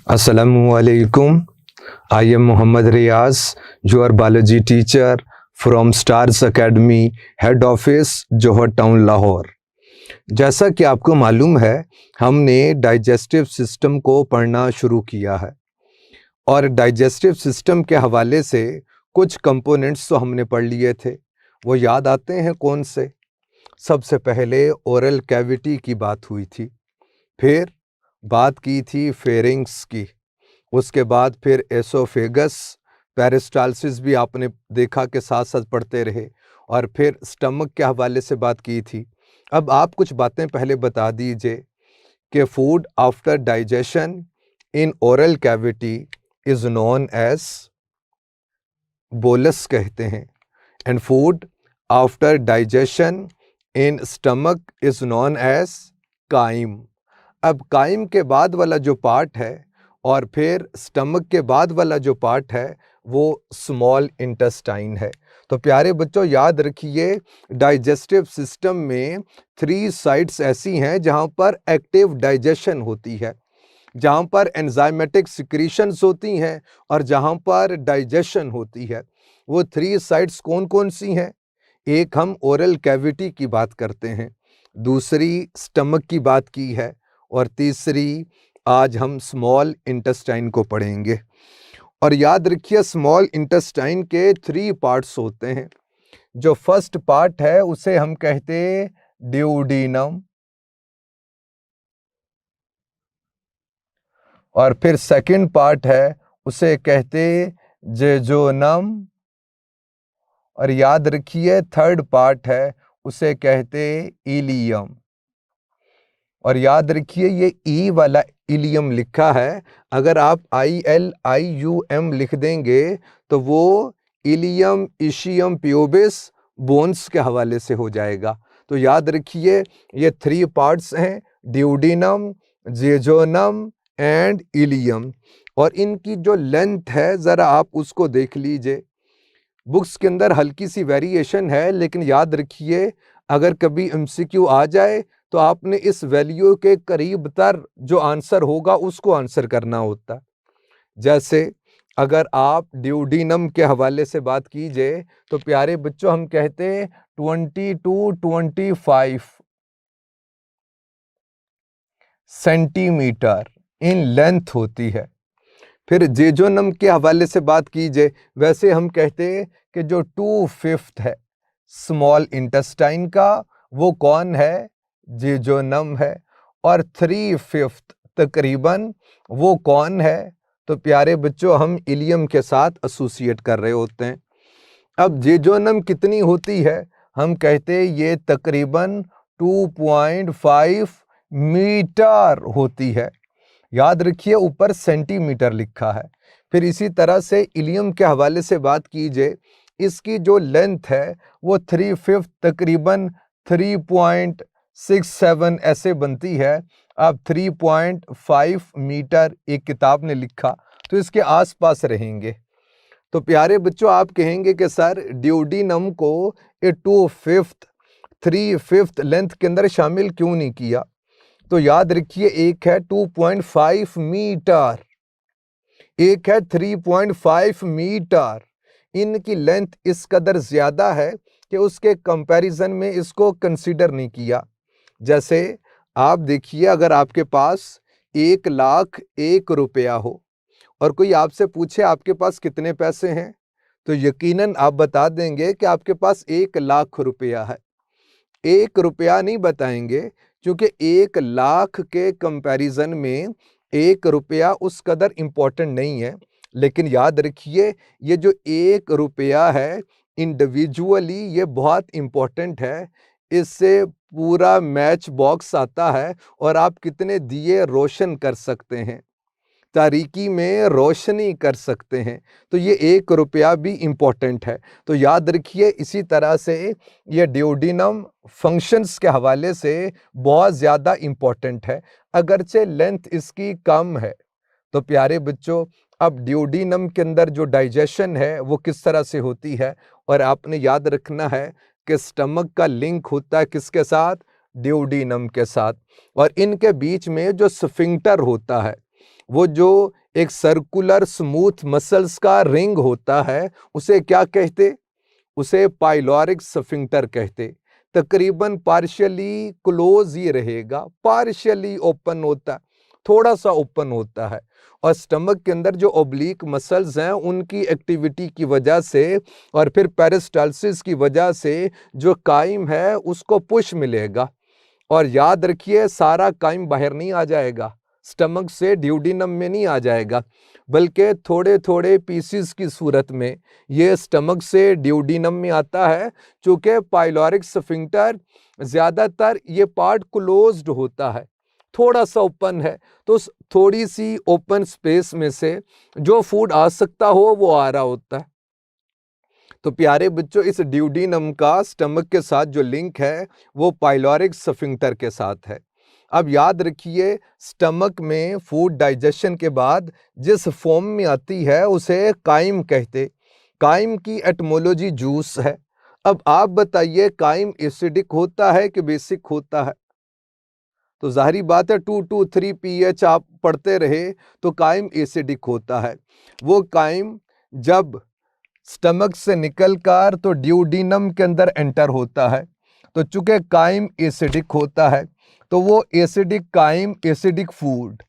Assalamualaikum. I am Muhammad Riaz, your biology teacher from Stars Academy, Head Office, Johar Town, Lahore. जैसा कि आपको मालूम है, हमने डाइजेस्टिव सिस्टम को पढ़ना शुरू किया है और डाइजेस्टिव सिस्टम के हवाले से कुछ कंपोनेंट्स तो हमने पढ़ लिए थे। वो याद आते हैं कौन से? सबसे पहले ओरल कैविटी की बात हुई थी, फिर बात की थी फेरिंग्स की, उसके बाद फिर एसोफेगस, पेरिस्टालसिस भी आपने देखा कि साथ साथ पढ़ते रहे, और फिर स्टमक के हवाले से बात की थी। अब आप कुछ बातें पहले बता दीजिए कि food after digestion in oral cavity is known as bolus कहते हैं, and food after digestion in stomach is known as chyme. अब काइम के बाद वाला जो पार्ट है और फिर स्टमक के बाद वाला जो पार्ट है वो स्मॉल इंटेस्टाइन है। तो प्यारे बच्चों याद रखिए, डाइजेस्टिव सिस्टम में 3 साइट्स ऐसी हैं जहाँ पर एक्टिव डाइजेशन होती है, जहाँ पर एंजाइमेटिक सिक्रीशंस होती हैं और जहाँ पर डाइजेशन होती है। वो 3 साइट्स कौन कौन सी हैं? एक हम ओरल कैविटी की बात करते हैं, दूसरी स्टमक की बात की है, और तीसरी आज हम स्मॉल इंटेस्टाइन को पढ़ेंगे। और याद रखिए, स्मॉल इंटेस्टाइन के 3 पार्ट्स होते हैं। जो फर्स्ट पार्ट है उसे हम कहते हैं ड्यूडीनम, और फिर सेकंड पार्ट है उसे कहते जेजोनम, और याद रखिए थर्ड पार्ट है उसे कहते इलियम। और याद रखिए ये ई वाला इलियम लिखा है, अगर आप ILIUM लिख देंगे तो वो इलियम इशियम प्यूबिस बोन्स के हवाले से हो जाएगा। तो याद रखिए ये 3 पार्ट्स हैं, ड्यूडीनम, जेजोनम एंड इलियम। और इनकी जो लेंथ है ज़रा आप उसको देख लीजिए। बुक्स के अंदर हल्की सी वेरिएशन है, लेकिन याद रखिए अगर कभी MCQ आ जाए तो आपने इस वैल्यू के करीब तर जो आंसर होगा उसको आंसर करना होता। जैसे अगर आप ड्यूडीनम के हवाले से बात कीजिए तो प्यारे बच्चों हम कहते हैं 20 to 25 सेंटीमीटर इन लेंथ होती है। फिर जेजोनम के हवाले से बात कीजिए, वैसे हम कहते हैं कि जो 2/5 है स्मॉल इंटेस्टाइन का वो कौन है? जेजोनम है। और 3/5 तकरीबन वो कौन है? तो प्यारे बच्चों हम इलियम के साथ एसोसिएट कर रहे होते हैं। अब जेजोनम कितनी होती है? हम कहते हैं ये तकरीबन 2.5 मीटर होती है। याद रखिए ऊपर सेंटीमीटर लिखा है। फिर इसी तरह से इलियम के हवाले से बात कीजिए, इसकी जो लेंथ है वो 3/5 तकरीबन 3.67 ऐसे बनती है। अब 3.5 मीटर एक किताब ने लिखा, तो इसके आसपास रहेंगे। तो प्यारे बच्चों आप कहेंगे कि सर ड्यूडीनम को 2/5 3/5 लेंथ के अंदर शामिल क्यों नहीं किया? तो याद रखिए एक है 2.5 मीटर, एक है 3.5 मीटर। इनकी लेंथ इस कदर ज़्यादा है कि उसके कंपैरिजन में इसको कंसीडर नहीं किया। जैसे आप देखिए, अगर आपके पास 1,01,000 रुपया हो और कोई आपसे पूछे आपके पास कितने पैसे हैं, तो यकीनन आप बता देंगे कि आपके पास 1,00,000 रुपया है। 1 रुपया नहीं बताएंगे, क्योंकि 1,00,000 के कंपैरिजन में 1 रुपया उस कदर इम्पोर्टेंट नहीं है। लेकिन याद रखिए ये जो 1 रुपया है इंडिविजुअली ये बहुत इम्पोर्टेंट है। इससे पूरा मैच बॉक्स आता है और आप कितने दिए रोशन कर सकते हैं, तारीकी में रोशनी कर सकते हैं। तो ये 1 रुपया भी इम्पोर्टेंट है। तो याद रखिए इसी तरह से ये ड्यूडीनम फंक्शंस के हवाले से बहुत ज़्यादा इम्पोर्टेंट है, अगरचे लेंथ इसकी कम है। तो प्यारे बच्चों अब ड्यूडीनम के अंदर जो डाइजेशन है वो किस तरह से होती है, और आपने याद रखना है कि स्टमक का लिंक होता है किसके साथ? ड्यूोडेनम के साथ, और इनके बीच में जो स्फिंक्टर होता है, वो जो एक सर्कुलर स्मूथ मसल्स का रिंग होता है, उसे क्या कहते? उसे पाइलोरिक स्फिंक्टर कहते। तकरीबन पार्शियली क्लोज ही रहेगा, पार्शियली ओपन होता है, थोड़ा सा ओपन होता है। और स्टमक के अंदर जो ओब्लिक मसल्स हैं, उनकी एक्टिविटी की वजह से और फिर पेरिस्टाल्सिस की वजह से जो काइम है उसको पुश मिलेगा। और याद रखिए, सारा काइम बाहर नहीं आ जाएगा, स्टमक से ड्यूोडेनम में नहीं आ जाएगा, बल्कि थोड़े थोड़े पीसीस की सूरत में ये स्टमक से ड्यूोडेनम में आता है। चूँकि पाइलोरिक स्फिंक्टर ज़्यादातर ये पार्ट क्लोज्ड होता है, थोड़ा सा ओपन है, तो उस थोड़ी सी ओपन स्पेस में से जो फूड आ सकता हो वो आ रहा होता है। तो प्यारे बच्चों, इस ड्यूोडेनम का स्टमक के साथ जो लिंक है वो पाइलोरिक स्फिंक्टर के साथ है। अब याद रखिए, स्टमक में फूड डाइजेशन के बाद जिस फॉर्म में आती है उसे काइम कहते। काइम की एटमोलॉजी जूस है। अब आप बताइए, काइम एसिडिक होता है कि बेसिक होता है? तो जाहिर बात है 2-3 pH आप पढ़ते रहे तो काइम एसिडिक होता है। वो काइम जब स्टमक से निकलकर तो ड्यूोडेनम के अंदर एंटर होता है, तो चूंकि काइम एसिडिक होता है, तो वो एसिडिक काइम, एसिडिक फूड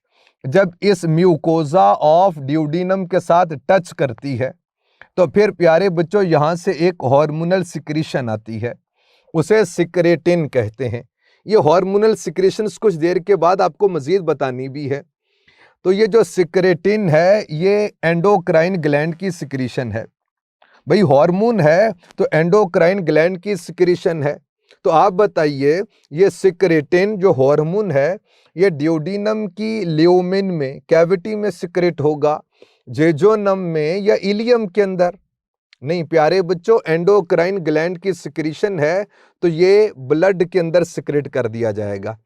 जब इस म्यूकोजा ऑफ ड्यूोडेनम के साथ टच करती है, तो फिर प्यारे बच्चों यहाँ से एक हार्मोनल सिक्रीशन आती है, उसे सिक्रेटिन कहते हैं। ये हार्मोनल सिक्रीशंस कुछ देर के बाद आपको मजीद बतानी भी है। तो ये जो सिक्रेटिन है, ये एंडोक्राइन ग्लैंड की सिक्रीशन है। भाई हार्मोन है तो एंडोक्राइन ग्लैंड की सिक्रीशन है। तो आप बताइए, ये सिक्रेटिन जो हार्मोन है, ये ड्यूोडेनम की ल्यूमेन में, कैविटी में सिक्रेट होगा, जेजोनम में या इलियम के अंदर? नहीं प्यारे बच्चों, एंडोक्राइन ग्लैंड की सिक्रीशन है तो ये ब्लड के अंदर सिक्रेट कर दिया जाएगा।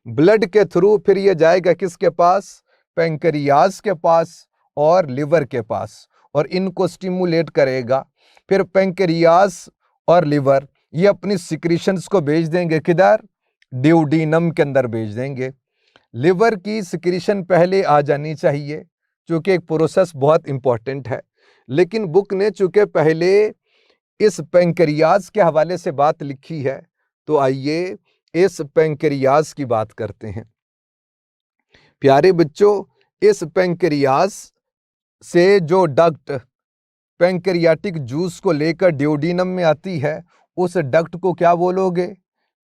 ब्लड के थ्रू फिर ये जाएगा किसके पास? पैंक्रियाज के पास और लिवर के पास, और इनको स्टिमुलेट करेगा। फिर पैंक्रियाज और लिवर ये अपनी सिक्रीशंस को भेज देंगे किधर? ड्यूोडेनम के अंदर भेज देंगे। लिवर की सिक्रीशन पहले आ जानी चाहिए, क्योंकि एक प्रोसेस बहुत इंपॉर्टेंट है। लेकिन बुक ने चूंकि पहले इस पैंक्रियाज के हवाले से बात लिखी है, तो आइए इस पैंक्रियाज की बात करते हैं। प्यारे बच्चों, इस पैंक्रियाज से जो डक्ट पैंक्रियाटिक जूस को लेकर ड्यूोडेनम में आती है, उस डक्ट को क्या बोलोगे?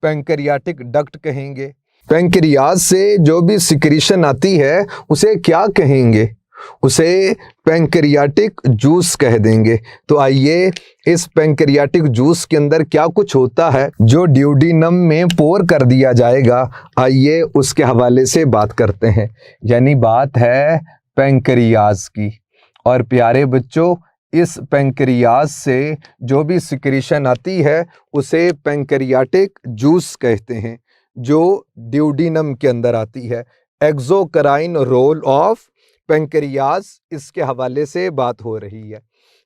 पैंक्रियाटिक डक्ट कहेंगे। पैंक्रियाज से जो भी सिक्रीशन आती है उसे क्या कहेंगे? उसे पैंक्रियाटिक जूस कह देंगे। तो आइए, इस पैंक्रियाटिक जूस के अंदर क्या कुछ होता है जो ड्यूोडेनम में पोर कर दिया जाएगा, आइए उसके हवाले से बात करते हैं। यानी बात है पैंक्रियाज की। और प्यारे बच्चों, इस पैंक्रियाज से जो भी सिक्रीशन आती है उसे पैंक्रियाटिक जूस कहते हैं, जो ड्यूोडेनम के अंदर आती है। एक्सोक्राइन रोल ऑफ पैंक्रियाज, इसके हवाले से बात हो रही है।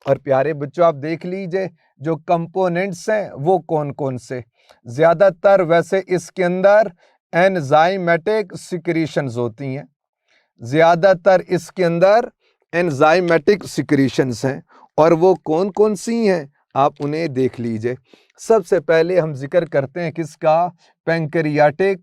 और प्यारे बच्चों, आप देख लीजिए जो कंपोनेंट्स हैं वो कौन कौन से। ज़्यादातर वैसे इसके अंदर एंजाइमेटिक सिक्रीशंस होती हैं, ज़्यादातर इसके अंदर एंजाइमेटिक सिक्रीशंस हैं। और वो कौन कौन सी हैं आप उन्हें देख लीजिए। सबसे पहले हम जिक्र करते हैं किसका? पैंक्रियाटिक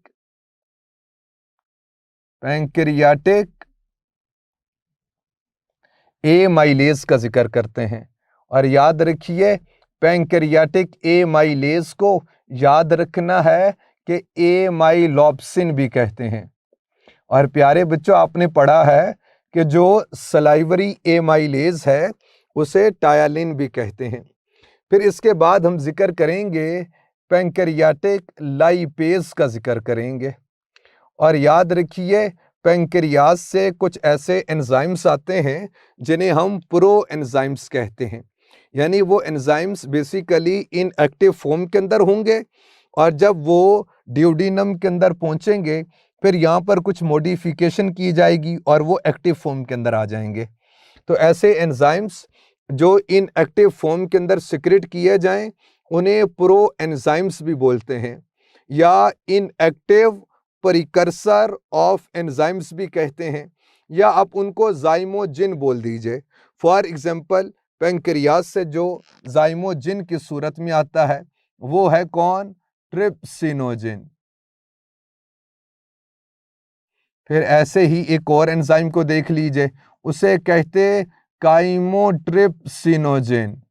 एमाइलेज का जिक्र करते हैं। और याद रखिए, पैंक्रियाटिक एमाइलेज को याद रखना है कि एमाइलोप्सिन भी कहते हैं। और प्यारे बच्चों, आपने पढ़ा है कि जो सलाइवरी एमाइलेज है उसे टायालिन भी कहते हैं। फिर इसके बाद हम जिक्र करेंगे पैंक्रियाटिक लाइपेज का जिक्र करेंगे। और याद रखिए, पैंक्रियाज से कुछ ऐसे एंजाइम्स आते हैं जिन्हें हम प्रो एंजाइम्स कहते हैं। यानी वो एंजाइम्स बेसिकली इनएक्टिव फॉर्म के अंदर होंगे, और जब वो ड्यूोडेनम के अंदर पहुंचेंगे फिर यहाँ पर कुछ मॉडिफिकेशन की जाएगी और वो एक्टिव फॉर्म के अंदर आ जाएंगे। तो ऐसे एंजाइम्स जो इनएक्टिव फॉर्म के अंदर सिक्रेट किए जाएं उन्हें प्रो एंजाइम्स भी बोलते हैं। या इनएक्टिव प्रिकर्सर ऑफ एंजाइम्स भी कहते हैं, या आप उनको जाइमोजिन बोल दीजिए। फॉर एग्जांपल पेंक्रियाज से जो जाइमोजिन की सूरत में आता है वो है कौन? ट्रिप्सिनोजिन। फिर ऐसे ही एक और एंजाइम को देख लीजिए, उसे कहते काइमोट्रिप्सिनोजिन।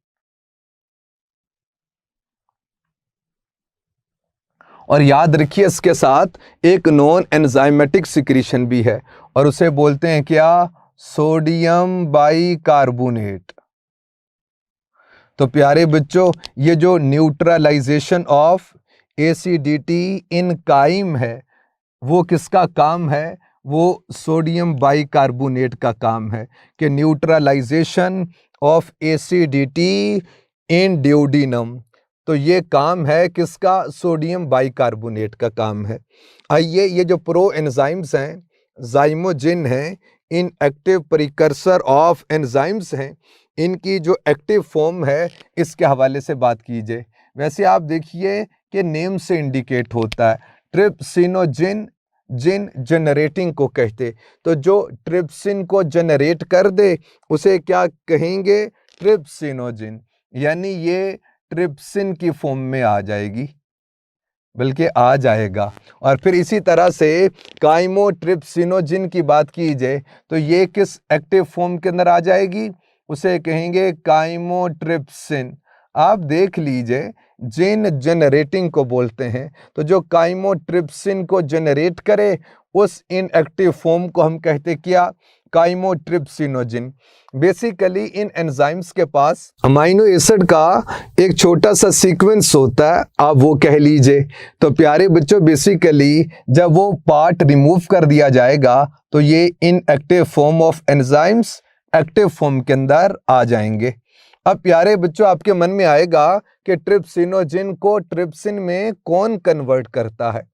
और याद रखिए इसके साथ एक नॉन एंजाइमेटिक सिक्रीशन भी है और उसे बोलते हैं क्या? Sodium bicarbonate. तो प्यारे बच्चों, ये जो neutralisation of acidity in chyme है वो किसका काम है? वो सोडियम बाइकार्बोनेट का काम है कि neutralisation of acidity in duodenum. तो ये काम है किसका? सोडियम बाइकार्बोनेट का काम है। आइए, ये जो प्रो एंजाइम्स हैं, जाइमोजिन हैं, इन एक्टिव प्रिकर्सर ऑफ एंजाइम्स हैं, इनकी जो एक्टिव फॉर्म है इसके हवाले से बात कीजिए। वैसे आप देखिए कि नेम से इंडिकेट होता है, ट्रिप्सिनोजिन, जिन जनरेटिंग को कहते, तो जो ट्रिप्सिन को जनरेट कर दे उसे क्या कहेंगे? ट्रिप्सिनोजिन। यानी ये ट्रिप्सिन की फॉर्म में आ जाएगी, बल्कि आ जाएगा। और फिर इसी तरह से काइमोट्रिप्सिनोजिन की बात की जाए तो ये किस एक्टिव फॉर्म के अंदर आ जाएगी? उसे कहेंगे काइमोट्रिप्सिन। आप देख लीजिए, जिन जनरेटिंग को बोलते हैं, तो जो काइमोट्रिप्सिन को जनरेट करे उस इनएक्टिव फॉर्म को हम कहते क्या? काइमोट्रिप्सिनोजिन। बेसिकली इन एंजाइम्स के पास अमाइनो एसिड का एक छोटा सा सीक्वेंस होता है, आप वो कह लीजिए। तो प्यारे बच्चों, बेसिकली जब वो पार्ट रिमूव कर दिया जाएगा तो ये inactive form of enzymes active form के अंदर आ जाएंगे। अब प्यारे बच्चों, आपके मन में आएगा कि ट्रिप्सिनोजिन को ट्रिप्सिन में कौन कन्वर्ट करता है?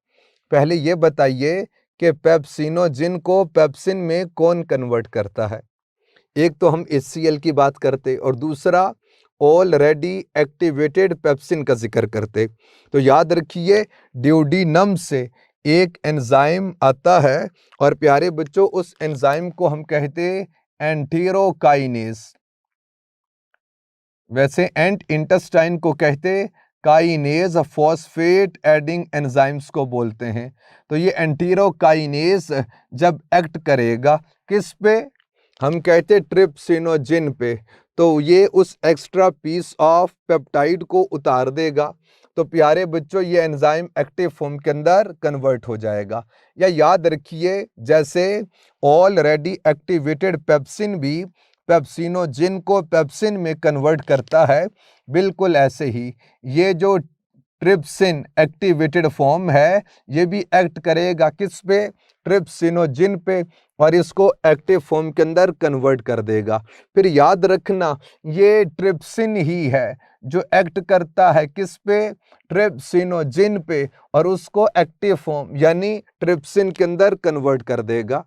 पहले ये बताइए कि पेप्सिनोजिन को पेप्सिन में कौन कन्वर्ट करता है? एक तो हम HCl की बात करते और दूसरा ऑलरेडी एक्टिवेटेड पेप्सिन का जिक्र करते। तो याद रखिए, ड्यूडिनम से एक एंजाइम आता है और प्यारे बच्चों उस एंजाइम को हम कहते एंटेरोकाइनेज। वैसे एंट इंटेस्टाइन को कहते काइनेज, फॉस्फेट एडिंग एंजाइम्स को बोलते हैं। तो ये एंटेरोकाइनेज जब एक्ट करेगा किस पे? हम कहते ट्रिप्सिनोजिन पे, तो ये उस एक्स्ट्रा पीस ऑफ पेप्टाइड को उतार देगा। तो प्यारे बच्चों, ये एंजाइम एक्टिव फॉर्म के अंदर कन्वर्ट हो जाएगा। या याद रखिए, जैसे ऑलरेडी एक्टिवेटेड पेप्सिन भी पेप्सिनोजिन को पेप्सिन में कन्वर्ट करता है, बिल्कुल ऐसे ही ये जो ट्रिप्सिन एक्टिवेटेड फॉर्म है ये भी एक्ट करेगा किस पे? ट्रिप्सिनोजिन पे, और इसको एक्टिव फॉर्म के अंदर कन्वर्ट कर देगा। फिर याद रखना, ये ट्रिप्सिन ही है जो एक्ट करता है किस पे? ट्रिप्सिनोजिन पे, और उसको एक्टिव फॉर्म यानी ट्रिप्सिन के अंदर कन्वर्ट कर देगा।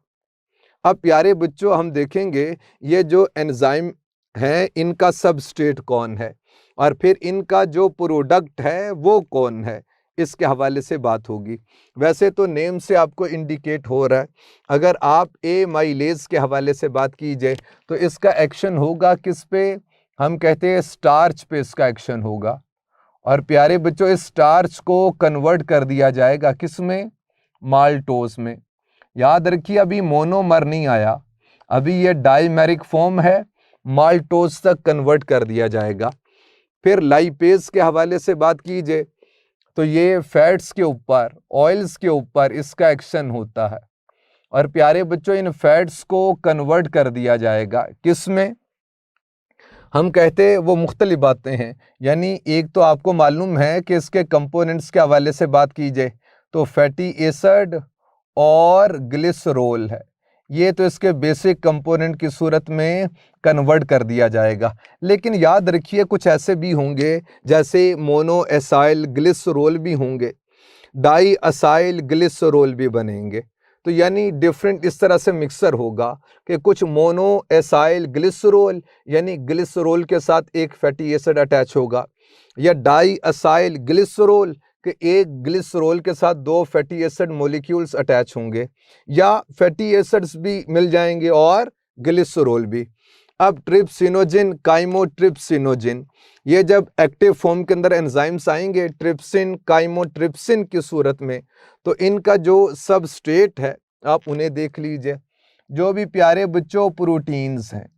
अब प्यारे बच्चों, हम देखेंगे ये जो एंजाइम हैं इनका सबस्ट्रेट कौन है और फिर इनका जो प्रोडक्ट है वो कौन है, इसके हवाले से बात होगी। वैसे तो नेम से आपको इंडिकेट हो रहा है। अगर आप एमाइलेज के हवाले से बात कीजिए तो इसका एक्शन होगा किस पे? हम कहते हैं स्टार्च पे इसका एक्शन होगा। और प्यारे बच्चों, इस स्टार्च को कन्वर्ट कर दिया जाएगा किस में? माल्टोज में। याद रखिए, अभी मोनोमर नहीं आया, अभी ये डाइमेरिक फॉर्म है, माल्टोज तक कन्वर्ट कर दिया जाएगा। फिर लाइपेज के हवाले से बात कीजिए तो ये फैट्स के ऊपर, ऑयल्स के ऊपर इसका एक्शन होता है। और प्यारे बच्चों, इन फैट्स को कन्वर्ट कर दिया जाएगा किस में? हम कहते हैं वो मुख्तलिफ बातें हैं, यानी एक तो आपको मालूम है कि इसके कंपोनेंट्स के हवाले से बात कीजिए तो फैटी एसिड और ग्लिसरॉल है, ये तो इसके बेसिक कंपोनेंट की सूरत में कन्वर्ट कर दिया जाएगा। लेकिन याद रखिए, कुछ ऐसे भी होंगे जैसे मोनो एसाइल ग्लिसरॉल भी होंगे, डाई असाइल ग्लिसरॉल भी बनेंगे। तो यानी डिफरेंट इस तरह से मिक्सर होगा कि कुछ मोनो एसाइल ग्लिसरॉल यानी ग्लिसरॉल के साथ एक फैटी एसिड अटैच होगा, या डाई असाइल ग्लिसरॉल कि एक ग्लिसरॉल के साथ 2 फैटी एसिड मॉलिक्यूल्स अटैच होंगे, या फैटी एसिड्स भी मिल जाएंगे और ग्लिसरॉल भी। अब ट्रिप्सिनोजिन, काइमोट्रिप्सिनोजिन, ये जब एक्टिव फॉर्म के अंदर एंजाइम्स आएंगे ट्रिप्सिन, काइमोट्रिप्सिन की सूरत में, तो इनका जो सबस्ट्रेट है आप उन्हें देख लीजिए। जो भी प्यारे बच्चों प्रोटीन्स हैं,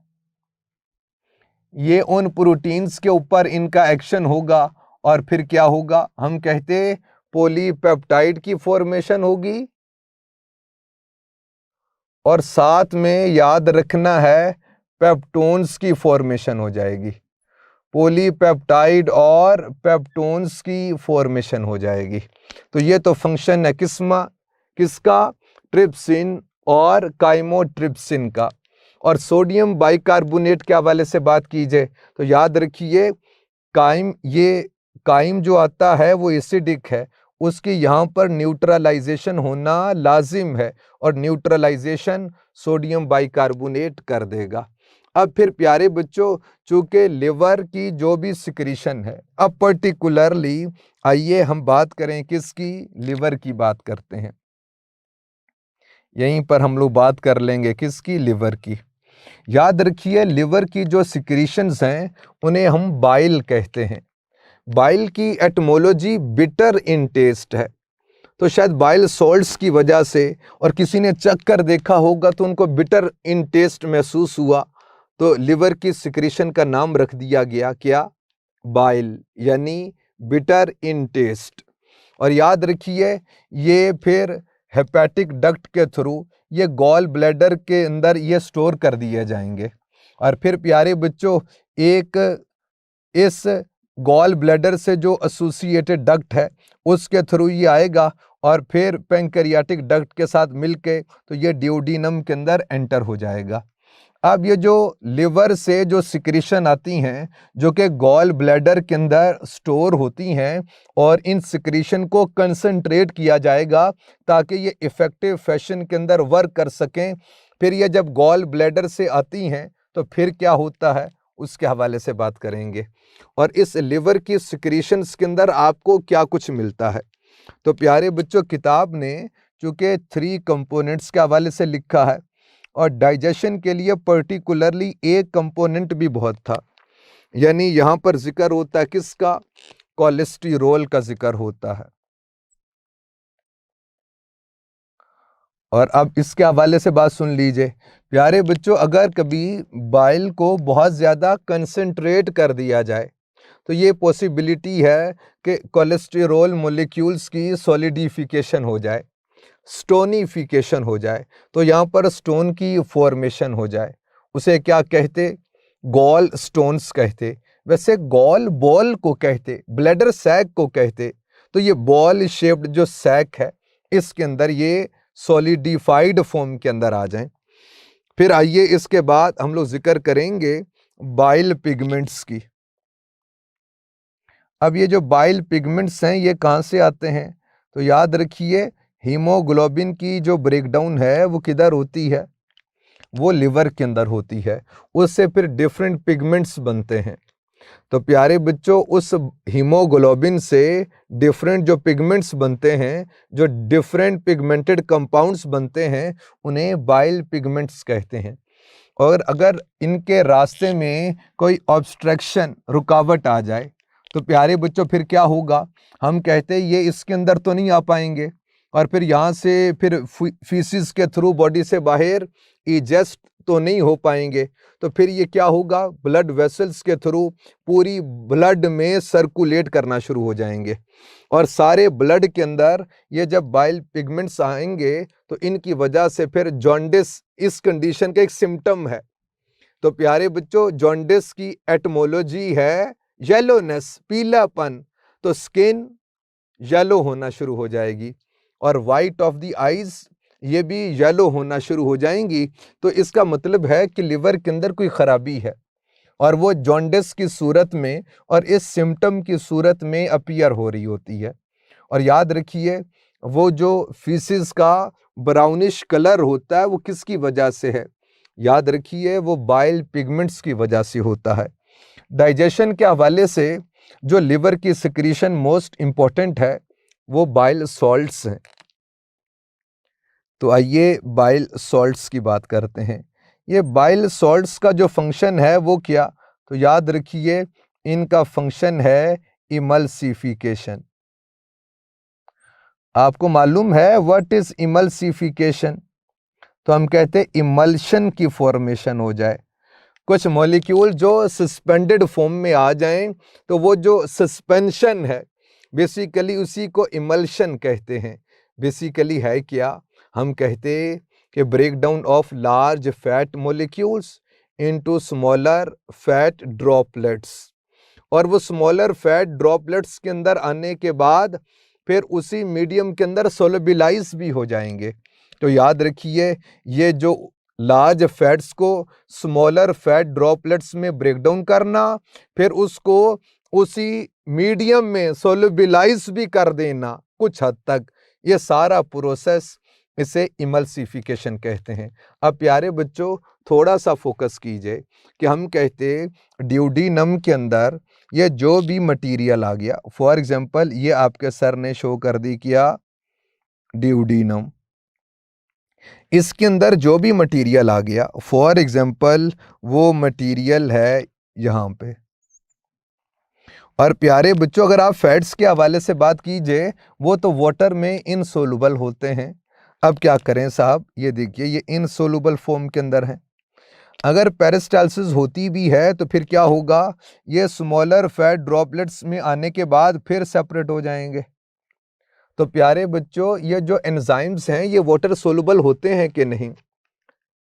ये उन प्रोटीन्स के ऊपर इनका एक्शन होगा और फिर क्या होगा, हम कहते पॉलीपेप्टाइड की फॉर्मेशन होगी, और साथ में याद रखना है पेप्टोन्स की फॉर्मेशन हो जाएगी। पॉलीपेप्टाइड और पेप्टोन्स की फॉर्मेशन हो जाएगी। तो ये तो फंक्शन है किसका, ट्रिप्सिन और काइमोट्रिप्सिन का। और सोडियम बाइकार्बोनेट के हवाले से बात की जाए तो याद रखिए काइम जो आता है वो एसिडिक है, उसकी यहाँ पर न्यूट्रलाइजेशन होना लाजिम है, और न्यूट्रलाइजेशन सोडियम बाइकार्बोनेट कर देगा। अब फिर प्यारे बच्चों, चूंकि लिवर की जो भी सिक्रीशन है, अब पर्टिकुलरली आइए हम बात करें किसकी, लिवर की बात करते हैं। यहीं पर हम लोग बात कर लेंगे किसकी, लिवर की। याद रखिए लिवर की जो सिक्रीशंस हैं उन्हें हम बाइल कहते हैं। बाइल की एटमोलॉजी बिटर इन टेस्ट है, तो शायद बाइल सॉल्ट्स की वजह से, और किसी ने चख कर देखा होगा तो उनको बिटर इन टेस्ट महसूस हुआ, तो लिवर की सिक्रीशन का नाम रख दिया गया क्या, बाइल, यानी बिटर इन टेस्ट। और याद रखिए ये फिर हेपेटिक डक्ट के थ्रू ये गॉल ब्लैडर के अंदर ये स्टोर कर दिए जाएंगे, और फिर प्यारे बच्चों एक इस गॉल ब्लैडर से जो एसोसिएटेड डक्ट है उसके थ्रू ये आएगा, और फिर पैंक्रियाटिक डक्ट के साथ मिलके तो ये ड्यूोडेनम के अंदर एंटर हो जाएगा। अब ये जो लिवर से जो सिक्रीशन आती हैं जो कि गॉल ब्लैडर के अंदर स्टोर होती हैं, और इन सिक्रीशन को कंसंट्रेट किया जाएगा ताकि ये इफ़ेक्टिव फैशन के अंदर वर्क कर सकें। फिर ये जब गॉल ब्लैडर से आती हैं तो फिर क्या होता है उसके हवाले से बात करेंगे, और इस लिवर की सिक्रीशंस के अंदर आपको क्या कुछ मिलता है। तो प्यारे बच्चों किताब ने चूँकि 3 कंपोनेंट्स के हवाले से लिखा है, और डाइजेशन के लिए पर्टिकुलरली एक कंपोनेंट भी बहुत था, यानी यहाँ पर जिक्र होता है किसका, कोलेस्टेरोल का जिक्र होता है। और अब इसके हवाले से बात सुन लीजिए प्यारे बच्चों, अगर कभी बाइल को बहुत ज़्यादा कंसंट्रेट कर दिया जाए तो ये पॉसिबिलिटी है कि कोलेस्टेरोल मॉलिक्यूल्स की सॉलिडिफिकेशन हो जाए, स्टोनिफिकेशन हो जाए, तो यहाँ पर स्टोन की फॉर्मेशन हो जाए। उसे क्या कहते, गॉल स्टोन्स कहते। वैसे गॉल बॉल को कहते, ब्लैडर सैक को कहते। तो ये बॉल शेप्ड जो सैक है इसके अंदर ये सॉलिडिफाइड फॉर्म के अंदर आ जाएं। फिर आइए इसके बाद हम लोग जिक्र करेंगे बाइल पिगमेंट्स की। अब ये जो बाइल पिगमेंट्स हैं ये कहाँ से आते हैं, तो याद रखिए हीमोग्लोबिन की जो ब्रेकडाउन है वो किधर होती है, वो लिवर के अंदर होती है। उससे फिर डिफरेंट पिगमेंट्स बनते हैं। तो प्यारे बच्चों उस हीमोग्लोबिन से डिफरेंट जो पिगमेंट्स बनते हैं, जो डिफरेंट पिगमेंटेड कंपाउंड्स बनते हैं, उन्हें बाइल पिगमेंट्स कहते हैं। और अगर इनके रास्ते में कोई ऑब्स्ट्रक्शन, रुकावट आ जाए तो प्यारे बच्चों फिर क्या होगा, हम कहते हैं ये इसके अंदर तो नहीं आ पाएंगे, और फिर यहाँ से फिर फीसिस के थ्रू बॉडी से बाहर इजेस्ट तो नहीं हो पाएंगे। तो फिर ये क्या होगा, ब्लड वेसल्स के थ्रू पूरी ब्लड में सर्कुलेट करना शुरू हो जाएंगे, और सारे ब्लड के अंदर ये जब बाइल पिगमेंट्स आएंगे तो इनकी वजह से फिर जॉन्डिस इस कंडीशन का एक सिम्टम है। तो प्यारे बच्चों जॉन्डिस की एटमोलॉजी है येलोनेस, पीलापन। तो स्किन येलो होना शुरू हो जाएगी, और वाइट ऑफ द आईज ये भी येलो होना शुरू हो जाएंगी। तो इसका मतलब है कि लिवर के अंदर कोई खराबी है, और वो जॉन्डिस की सूरत में और इस सिम्टम की सूरत में अपीयर हो रही होती है। और याद रखिए वो जो फीसिस का ब्राउनिश कलर होता है वो किसकी वजह से है, याद रखिए वो बाइल पिगमेंट्स की वजह से होता है। डाइजेशन के हवाले से जो लिवर की सिक्रीशन मोस्ट इम्पॉर्टेंट है वो बाइल सॉल्ट्स हैं। तो आइए बाइल सॉल्ट्स की बात करते हैं। ये बाइल सॉल्ट्स का जो फंक्शन है वो क्या, तो याद रखिए इनका फंक्शन है इमल्सिफिकेशन। आपको मालूम है व्हाट इज इमल्सिफिकेशन, तो हम कहते हैं इमल्शन की फॉर्मेशन हो जाए। कुछ मॉलिक्यूल जो सस्पेंडेड फॉर्म में आ जाएं तो वो जो सस्पेंशन है बेसिकली उसी को इमल्शन कहते हैं। बेसिकली है क्या, हम कहते हैं कि break down of large fat molecules into smaller fat droplets, और वो स्मॉलर फैट ड्रॉपलेट्स के अंदर आने के बाद फिर उसी मीडियम के अंदर सोलबिलाइज भी हो जाएंगे। तो याद रखिए ये जो लार्ज फैट्स को स्मॉलर फैट ड्रॉपलेट्स में ब्रेक डाउन करना, फिर उसको उसी मीडियम में सोलबिलाइज भी कर देना कुछ हद तक, ये सारा प्रोसेस इसे इमल्सिफिकेशन कहते हैं। अब प्यारे बच्चों थोड़ा सा फोकस कीजिए कि हम कहते ड्यूडीनम के अंदर ये जो भी मटेरियल आ गया, फॉर एग्जांपल ये आपके सर ने शो कर दी किया ड्यूडीनम, इसके अंदर जो भी मटेरियल आ गया फॉर एग्जांपल वो मटेरियल है यहाँ पे। और प्यारे बच्चों अगर आप फैट्स के हवाले से बात कीजिए वो तो वाटर में इनसोलुबल होते हैं। अब क्या करें साहब, ये देखिए ये इनसोलुबल फॉर्म के अंदर है। अगर पेरिस्टाल्सिस होती भी है तो फिर क्या होगा, ये स्मॉलर फैट ड्रॉपलेट्स में आने के बाद फिर सेपरेट हो जाएंगे। तो प्यारे बच्चों ये जो एंजाइम्स हैं ये वाटर सोलुबल होते हैं कि नहीं,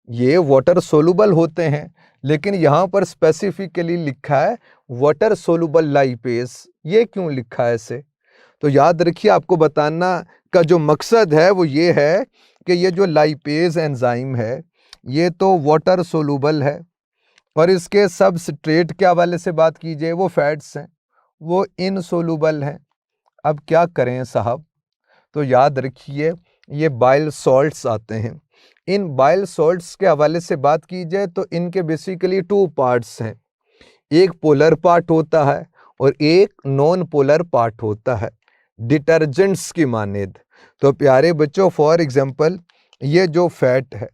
ये वाटर सोलुबल होते हैं, लेकिन यहाँ पर स्पेसिफिकली लिखा है वाटर सोलुबल लाइपेज। ये क्यों लिखा है ऐसे, तो याद रखिए आपको बताना का जो मकसद है वो ये है कि ये जो लाइपेज एंजाइम है ये तो वाटर सोलुबल है, और इसके सबस्ट्रेट के हवाले से बात कीजिए वो फैट्स हैं, वो इनसोलुबल हैं। अब क्या करें साहब, तो याद रखिए ये बाइल सॉल्ट्स आते हैं। इन बाइल सॉल्ट्स के हवाले से बात की जाए तो इनके बेसिकली 2 पार्ट्स हैं, एक पोलर पार्ट होता है और एक नॉन पोलर पार्ट होता है डिटर्जेंट्स की मानेद। तो प्यारे बच्चों फॉर एग्जांपल ये जो फैट है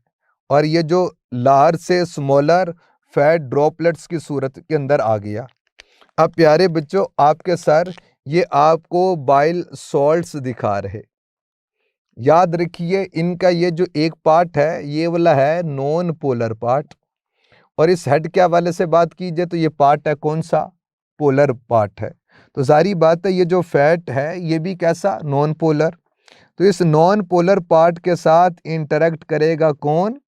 और ये जो लार्ज से स्मॉलर फैट ड्रॉपलेट्स की सूरत के अंदर आ गया। अब प्यारे बच्चों आपके सर ये आपको बाइल सॉल्ट्स दिखा रहे, याद रखिए इनका ये जो एक पार्ट है ये वाला है नॉन पोलर पार्ट, और इस हेड के हवाले से बात की जाए तो ये पार्ट है कौन सा, पोलर पार्ट है। तो सारी बात है ये जो फैट है ये भी कैसा, नॉन पोलर। तो इस नॉन पोलर पार्ट के साथ इंटरेक्ट करेगा कौन,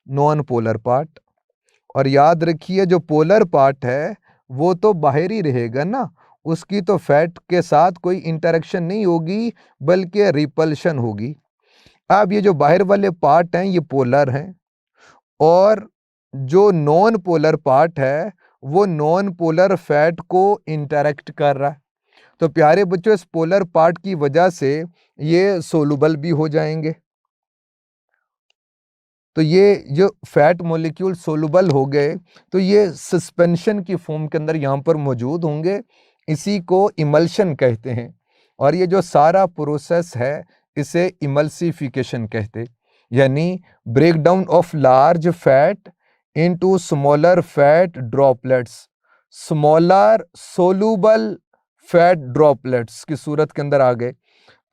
नॉन पोलर पार्ट। और याद रखिए जो पोलर पार्ट है वो तो बाहर ही रहेगा ना, उसकी तो फैट के साथ कोई इंटरेक्शन नहीं होगी बल्कि रिपल्शन होगी। अब ये जो बाहर वाले पार्ट हैं ये पोलर हैं, और जो नॉन पोलर पार्ट है वो नॉन पोलर फैट को इंटरेक्ट कर रहा है। तो प्यारे बच्चों इस पोलर पार्ट की वजह से ये सोलुबल भी हो जाएंगे। तो ये जो फैट मॉलिक्यूल सोलुबल हो गए तो ये सस्पेंशन की फॉर्म के अंदर यहाँ पर मौजूद होंगे, इसी को इमल्शन कहते हैं। और ये जो सारा प्रोसेस है इसे इमल्सिफिकेशन कहते, यानी break down of large fat into smaller fat droplets, smaller soluble fat droplets की सूरत के अंदर आ गए।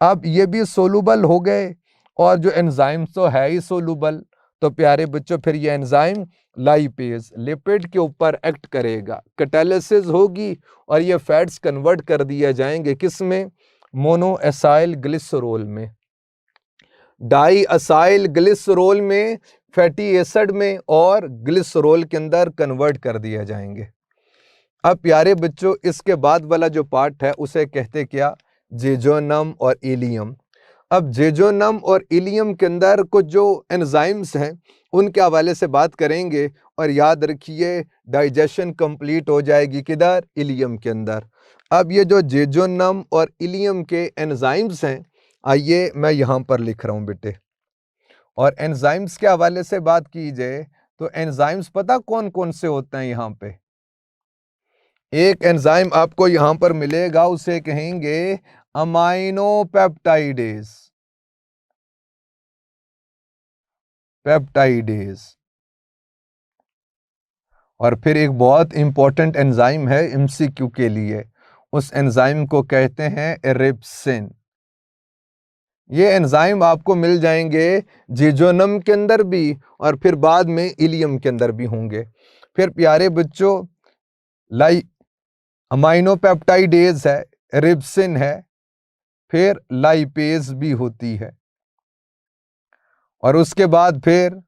अब ये भी सोलुबल हो गए और जो एंजाइम्स तो है ही सोलुबल, तो प्यारे बच्चों फिर ये एंजाइम लाइपेज लिपिड के ऊपर एक्ट करेगा, कैटालिसिस होगी और ये फैट्स कन्वर्ट कर दिए जाएंगे किस में, मोनो एसाइल ग्लिसरॉल में, डाई असाइल ग्लिसरॉल में, फैटी एसिड में और ग्लिसरॉल के अंदर कन्वर्ट कर दिए जाएंगे। अब प्यारे बच्चों इसके बाद वाला जो पार्ट है उसे कहते क्या, जेजोनम और इलियम। अब जेजोनम और इलियम के अंदर कुछ जो एंजाइम्स हैं उनके हवाले से बात करेंगे, और याद रखिए डाइजेशन कंप्लीट हो जाएगी किधर, इलियम के अंदर। अब ये जो जेजोनम और इलियम के एंजाइम्स हैं, आइए मैं यहाँ पर लिख रहा हूँ बेटे। और एंजाइम्स के हवाले से बात की जाए तो एंजाइम्स पता कौन कौन से होते हैं यहाँ पे, एक एंजाइम आपको यहाँ पर मिलेगा उसे कहेंगे अमाइनोपेप्टाइडेज, पेप्टाइडेज। और फिर एक बहुत इंपॉर्टेंट एंजाइम है एमसीक्यू के लिए, उस एंजाइम को कहते हैं इरिप्सिन। ये एंजाइम आपको मिल जाएंगे जिजोनम के अंदर भी और फिर बाद में इलियम के अंदर भी होंगे। फिर प्यारे बच्चों, अमाइनोपेप्टाइडेज है, इरिप्सिन है, फिर लाइपेज भी होती है, और उसके बाद फिर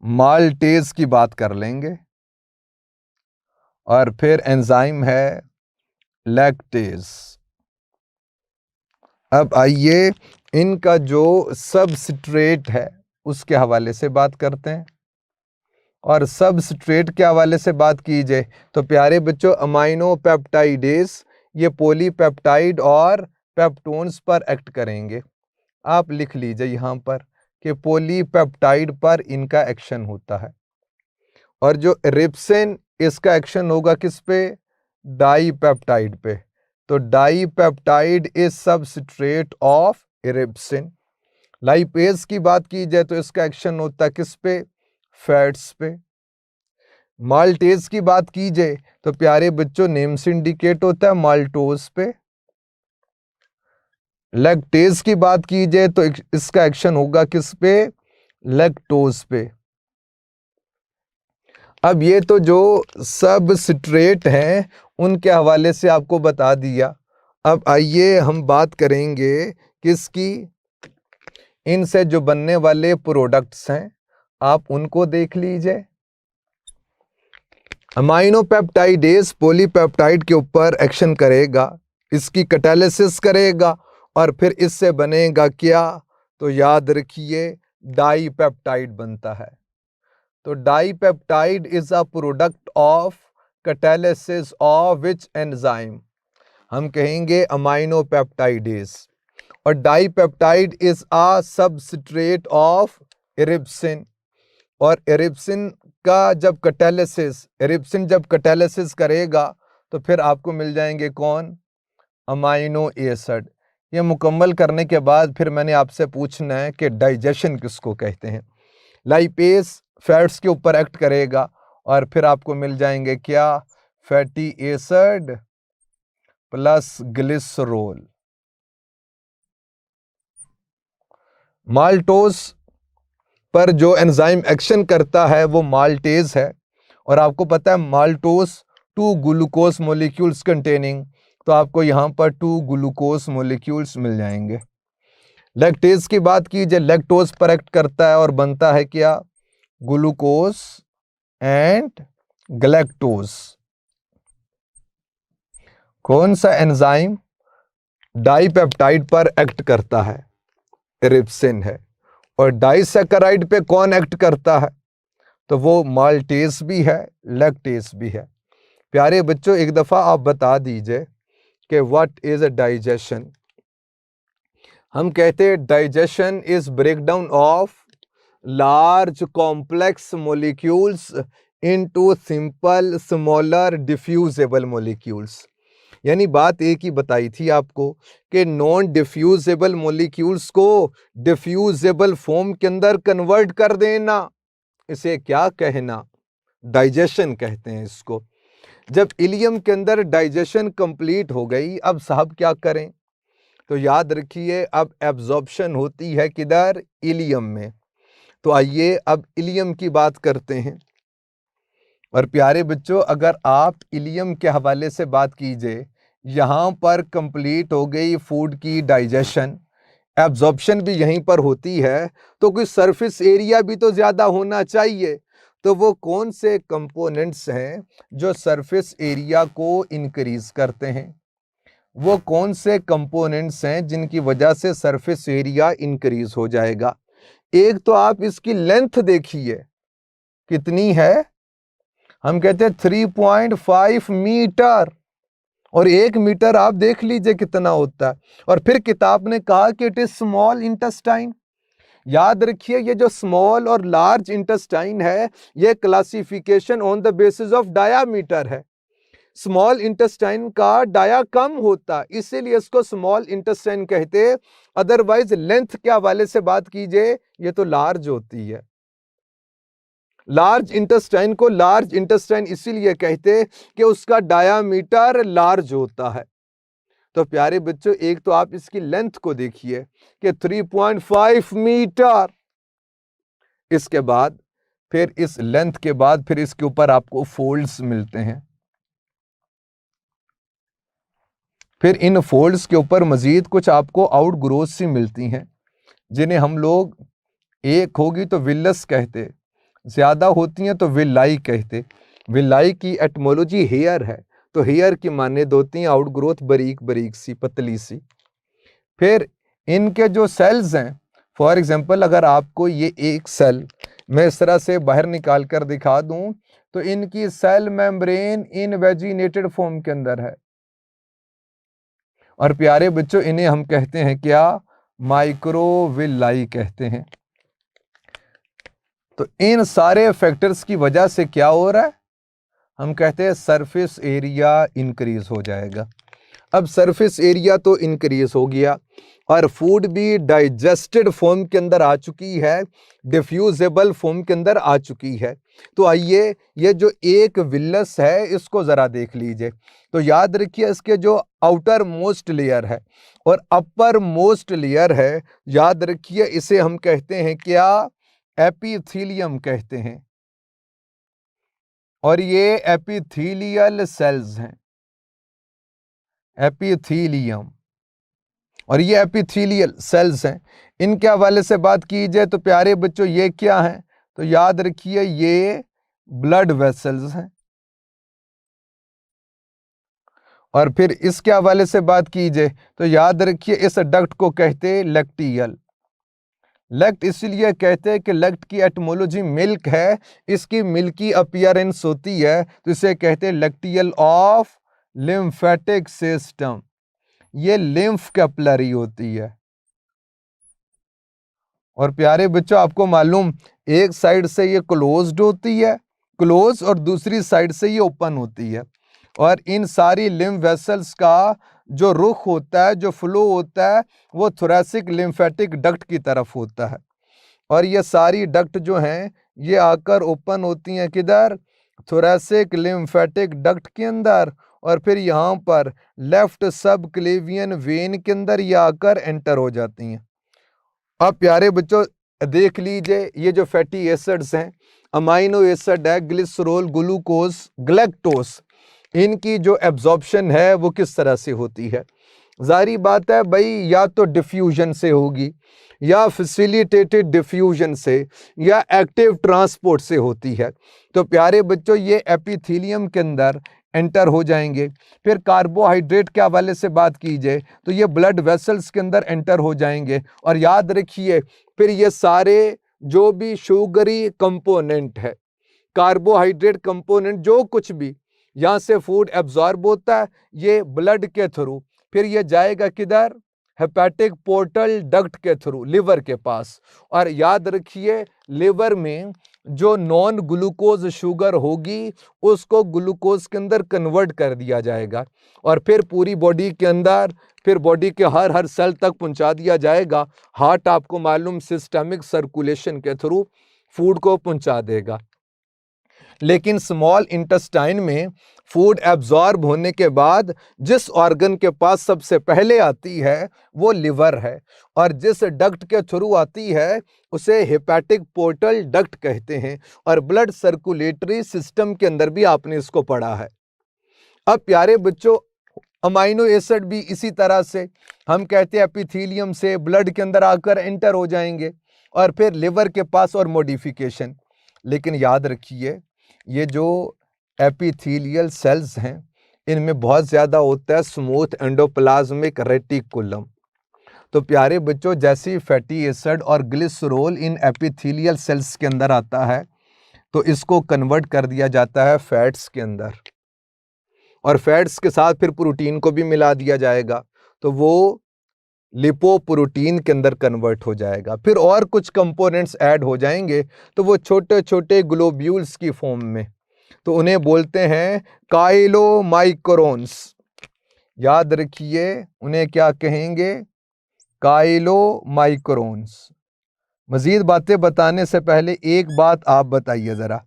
माल्टेज की बात कर लेंगे, और फिर एंजाइम है लैक्टेज। अब आइए इनका जो सबस्ट्रेट है उसके हवाले से बात करते हैं। और सबस्ट्रेट के हवाले से बात की जाए तो प्यारे बच्चों, अमाइनोपेप्टाइडेज ये पॉलीपेप्टाइड और पेप्टोन्स पर एक्ट करेंगे। आप लिख लीजिए यहाँ पर कि पॉलीपेप्टाइड पर इनका एक्शन होता है। और जो इरिप्सिन, इसका एक्शन होगा किस पे? डाईपेप्टाइड पे। तो dipeptide is substrate of erepsin. Lipase की बात की जाए तो इसका एक्शन होता है किस पे? फैट्स पे। माल्टेज की बात की जाए तो प्यारे बच्चों, नेम से इंडिकेट होता है माल्टोज पे। लैक्टेज की बात की जाए तो इसका एक्शन होगा किस पे? लैक्टोज पे। अब ये तो जो सबस्ट्रेट हैं उनके हवाले से आपको बता दिया। अब आइए हम बात करेंगे किसकी? इनसे जो बनने वाले प्रोडक्ट्स हैं, आप उनको देख लीजिए। अमाइनोपेप्टाइडेज पॉलीपेप्टाइड के ऊपर एक्शन करेगा, इसकी कैटालिसिस करेगा, और फिर इससे बनेगा क्या? तो याद रखिए, डाईपेप्टाइड बनता है। तो dipeptide is a product of catalysis of which enzyme? हम कहेंगे अमाइनोपेप्टाइडेज। और dipeptide is a substrate of erepsin. और इरिप्सिन का जब कैटालिसिस करेगा तो फिर आपको मिल जाएंगे कौन? Amino acid. ये मुकम्मल करने के बाद फिर मैंने आपसे पूछना है कि डाइजेशन किसको कहते हैं? लाइपेज फैट्स के ऊपर एक्ट करेगा और फिर आपको मिल जाएंगे क्या? Fatty acid plus glycerol. Maltose पर जो एंजाइम एक्शन करता है वो माल्टेज है। और आपको पता है माल्टोज 2 ग्लूकोज मॉलिक्यूल्स कंटेनिंग, तो आपको यहां पर 2 ग्लूकोज मॉलिक्यूल्स मिल जाएंगे। लैक्टेज की बात की जाए, लैक्टोज पर एक्ट करता है और बनता है क्या? Glucose and galactose. कौन सा एंजाइम डाईपेप्टाइड पर एक्ट करता है? इरिप्सिन है। और डाइसैकेराइड पे कौन एक्ट करता है? तो वो माल्टेज भी है, लैक्टेज भी है। प्यारे बच्चों, एक दफा आप बता दीजिए कि व्हाट इज अ डाइजेशन? हम कहते हैं digestion is breakdown of large complex molecules into simple smaller diffusible molecules. यानी बात एक ही बताई थी आपको कि नॉन डिफ्यूजेबल मॉलिक्यूल्स को डिफ्यूजेबल फॉर्म के अंदर कन्वर्ट कर देना, इसे क्या कहना? डाइजेशन कहते हैं इसको। जब इलियम के अंदर डाइजेशन कंप्लीट हो गई, अब साहब क्या करें? तो याद रखिए, अब एब्जॉर्प्शन होती है किधर? इलियम में। तो आइए अब इलियम की बात करते हैं। और प्यारे बच्चों, अगर आप इलियम के हवाले से बात कीजिए, यहाँ पर कंप्लीट हो गई फूड की डाइजेशन, एब्जॉर्प्शन भी यहीं पर होती है, तो कोई सरफेस एरिया भी तो ज़्यादा होना चाहिए। तो वो कौन से कंपोनेंट्स हैं जो सरफेस एरिया को इंक्रीज करते हैं? वो कौन से कंपोनेंट्स हैं जिनकी वजह से सरफेस एरिया इंक्रीज हो जाएगा? एक तो आप इसकी लेंथ देखिए कितनी है। हम कहते हैं 3.5 मीटर, और 1 मीटर आप देख लीजिए कितना होता है। और फिर किताब ने कहा कि इट इज स्मॉल इंटेस्टाइन। याद रखिए, ये जो स्मॉल और लार्ज इंटेस्टाइन है, ये classification on the basis of diameter है। स्मॉल इंटेस्टाइन का डाया कम होता, इसीलिए इसको स्मॉल इंटेस्टाइन कहते। अदरवाइज लेंथ के हवाले से बात कीजिए, ये तो लार्ज होती है। लार्ज इंटेस्टाइन को लार्ज इंटेस्टाइन इसीलिए कहते कि उसका डायामीटर लार्ज होता है। तो प्यारे बच्चों, एक तो आप इसकी लेंथ को देखिए कि 3.5 मीटर। इसके बाद फिर इस लेंथ के बाद फिर इसके ऊपर आपको फोल्ड्स मिलते हैं। फिर इन फोल्ड्स के ऊपर मजीद कुछ आपको आउट ग्रोथ सी मिलती हैं, जिन्हें हम लोग, एक होगी तो विलस कहते, ज्यादा होती हैं तो विलाई कहते। विलाई की एटमोलॉजी हेयर है, तो हेयर की मानेद होती हैं आउट ग्रोथ, बारीक बारीक सी, पतली सी। फिर इनके जो सेल्स हैं, फॉर एग्जांपल अगर आपको ये एक सेल मैं इस तरह से बाहर निकाल कर दिखा दूं, तो इनकी सेल मेम्ब्रेन इनवेजिनेटेड फॉर्म के अंदर है। और प्यारे बच्चों, इन्हें हम कहते हैं क्या? माइक्रोविलाई कहते हैं। तो इन सारे फैक्टर्स की वजह से क्या हो रहा है? हम कहते हैं सरफेस एरिया इंक्रीज हो जाएगा। अब सरफेस एरिया तो इंक्रीज हो गया और फूड भी डाइजेस्टेड फॉर्म के अंदर आ चुकी है, डिफ्यूजेबल फॉर्म के अंदर आ चुकी है। तो आइए, ये जो एक विलस है इसको जरा देख लीजिए। तो याद रखिए, इसके जो आउटर मोस्ट लेयर है और अपर मोस्ट लेयर है, याद रखिए इसे हम कहते हैं क्या? एपिथीलियम कहते हैं। और ये एपिथीलियल सेल्स हैं, एपिथीलियम, और ये एपिथीलियल सेल्स हैं। इनके हवाले से बात की जाए तो प्यारे बच्चों, ये क्या हैं? तो याद रखिए ये ब्लड वेसल्स हैं। और फिर इसके हवाले से बात की जाए तो याद रखिए इस डक्ट को कहते हैं लैक्टियल। लेक्ट इसलिए कहते हैं कि लेक्ट की एटमोलॉजी मिल्क है, इसकी मिल्की अपीयरेंस होती है, तो इसे कहते हैं लैक्टियल ऑफ लिम्फेटिक सिस्टम। ये लिम्फ कैपिलरी होती है। और प्यारे बच्चों, आपको मालूम, एक साइड से ये क्लोज्ड होती है, क्लोज, और दूसरी साइड से ये ओपन होती है। और इन सारी लिम्फ वेसल्स का जो रुख होता है, जो फ्लो होता है, वो थोरेसिक लिम्फेटिक डक्ट की तरफ होता है। और ये सारी डक्ट जो हैं, ये आकर ओपन होती हैं किधर? थोरेसिक लिम्फेटिक डक्ट के अंदर। और फिर यहाँ पर लेफ्ट सब क्लेवियन वेन के अंदर ये आकर एंटर हो जाती हैं। अब प्यारे बच्चों देख लीजिए, ये जो फैटी एसिड्स हैं, अमाइनो एसिड है, ग्लिसरॉल, ग्लूकोज, गैलेक्टोज, इनकी जो एब्जॉर्प्शन है वो किस तरह से होती है? जारी बात है भाई, या तो डिफ्यूजन से होगी, या फैसिलिटेटेड डिफ्यूजन से, या एक्टिव ट्रांसपोर्ट से होती है। तो प्यारे बच्चों, ये एपिथेलियम के अंदर एंटर हो जाएंगे। फिर कार्बोहाइड्रेट के हवाले से बात की जाए तो ये ब्लड वेसल्स के अंदर एंटर हो जाएंगे। और याद रखिए, फिर ये सारे जो भी शुगरी कंपोनेंट है, कार्बोहाइड्रेट कंपोनेंट, जो कुछ भी यहाँ से फूड एब्जॉर्ब होता है, ये ब्लड के थ्रू फिर ये जाएगा किधर? हेपेटिक पोर्टल डक्ट के थ्रू, लिवर के पास। और याद रखिए, लिवर में जो नॉन ग्लूकोज शुगर होगी उसको ग्लूकोज के अंदर कन्वर्ट कर दिया जाएगा और फिर पूरी बॉडी के अंदर, फिर बॉडी के हर सेल तक पहुंचा दिया जाएगा। हार्ट आपको मालूम सिस्टमिक सर्कुलेशन के थ्रू फूड को पहुंचा देगा। लेकिन स्मॉल इंटेस्टाइन में फूड एब्जॉर्ब होने के बाद जिस ऑर्गन के पास सबसे पहले आती है वो लिवर है, और जिस डक्ट के थ्रू आती है उसे हेपेटिक पोर्टल डक्ट कहते हैं। और ब्लड सर्कुलेटरी सिस्टम के अंदर भी आपने इसको पढ़ा है। अब प्यारे बच्चों, अमाइनो एसिड भी इसी तरह से हम कहते हैं एपिथेलियम से ब्लड के अंदर आकर एंटर हो जाएंगे और फिर लिवर के पास और मॉडिफिकेशन। लेकिन याद रखिए, ये जो एपिथेलियल सेल्स हैं इनमें बहुत ज़्यादा होता है स्मूथ एंडोप्लाज्मिक रेटिकुलम। तो प्यारे बच्चों, जैसे फैटी एसिड और ग्लिसरॉल इन एपिथेलियल सेल्स के अंदर आता है तो इसको कन्वर्ट कर दिया जाता है फैट्स के अंदर, और फैट्स के साथ फिर प्रोटीन को भी मिला दिया जाएगा, तो वो लिपोप्रोटीन के अंदर कन्वर्ट हो जाएगा। फिर और कुछ कंपोनेंट्स ऐड हो जाएंगे तो वो छोटे छोटे ग्लोब्यूल्स की फॉर्म में, तो उन्हें बोलते हैं काइलोमाइक्रोन्स। याद रखिए, उन्हें क्या कहेंगे? काइलोमाइक्रोन्स। मजीद बातें बताने से पहले एक बात आप बताइए जरा,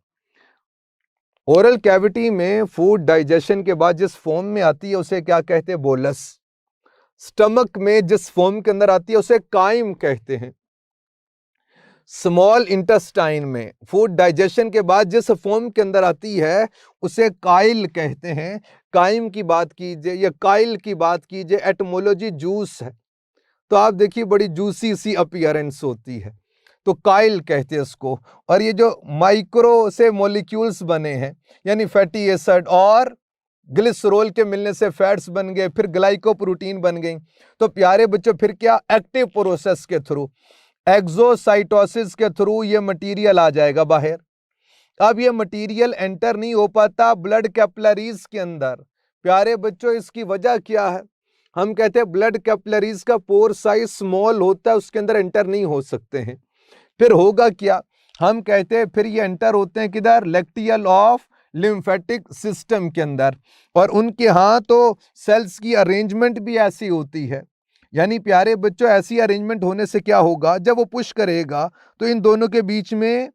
ओरल कैविटी में फूड डाइजेशन के बाद जिस फॉर्म में आती है उसे क्या कहते हैं? बोलस। स्टमक में जिस फॉर्म के अंदर आती है उसे काइम कहते हैं। स्मॉल इंटेस्टाइन में फूड डाइजेशन के बाद जिस फॉर्म के अंदर आती है उसे काइल कहते हैं। काइम की बात कीजिए या काइल की बात कीजिए, एटमोलॉजी जूस है, तो आप देखिए बड़ी जूसी सी अपीयरेंस होती है, तो काइल कहते हैं उसको। और ये जो माइक्रो से मॉलिक्यूल्स बने हैं, यानी फैटी एसिड और ग्लिसरॉल के मिलने से फैट्स बन गए, फिर ग्लाइकोप्रोटीन बन गई, तो प्यारे बच्चों फिर क्या? एक्टिव प्रोसेस के थ्रू, एक्सोसाइटोसिस के थ्रू ये मटेरियल आ जाएगा बाहर। अब ये मटेरियल एंटर नहीं हो पाता ब्लड कैपिलरीज के अंदर। प्यारे बच्चों इसकी वजह क्या है? हम कहते हैं ब्लड कैपिलरीज का पोर साइज स्मॉल होता है, उसके अंदर एंटर नहीं हो सकते हैं। फिर होगा क्या? हम कहते हैं फिर ये एंटर होते हैं किधर? लैक्टियल ऑफ लिम्फेटिक सिस्टम के अंदर, और उनके यहाँ तो सेल्स की अरेंजमेंट भी ऐसी होती है। यानी प्यारे बच्चों ऐसी अरेंजमेंट होने से क्या होगा? जब वो पुश करेगा तो इन दोनों के बीच में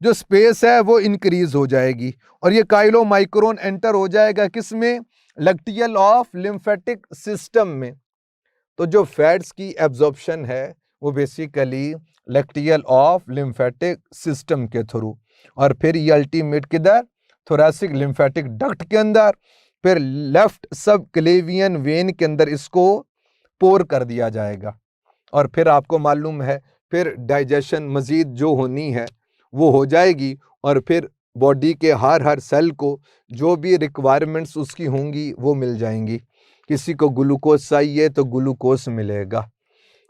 जो स्पेस है वो इंक्रीज हो जाएगी, और ये काइलोमाइक्रोन एंटर हो जाएगा किसमें? लैक्टियल ऑफ लिम्फेटिक सिस्टम में। तो जो फैट्स की एब्जॉर्प्शन है वो basically lacteal of lymphatic system के थ्रू, और फिर ये अल्टीमेट किधर? थोरैसिक लिम्फेटिक डक्ट के अंदर, फिर लेफ्ट सब क्लेवियन वेन के अंदर इसको पोर कर दिया जाएगा। और फिर आपको मालूम है फिर डाइजेशन मजीद जो होनी है वो हो जाएगी, और फिर बॉडी के हर सेल को जो भी रिक्वायरमेंट्स उसकी होंगी वो मिल जाएंगी। किसी को ग्लूकोज चाहिए तो ग्लूकोज मिलेगा,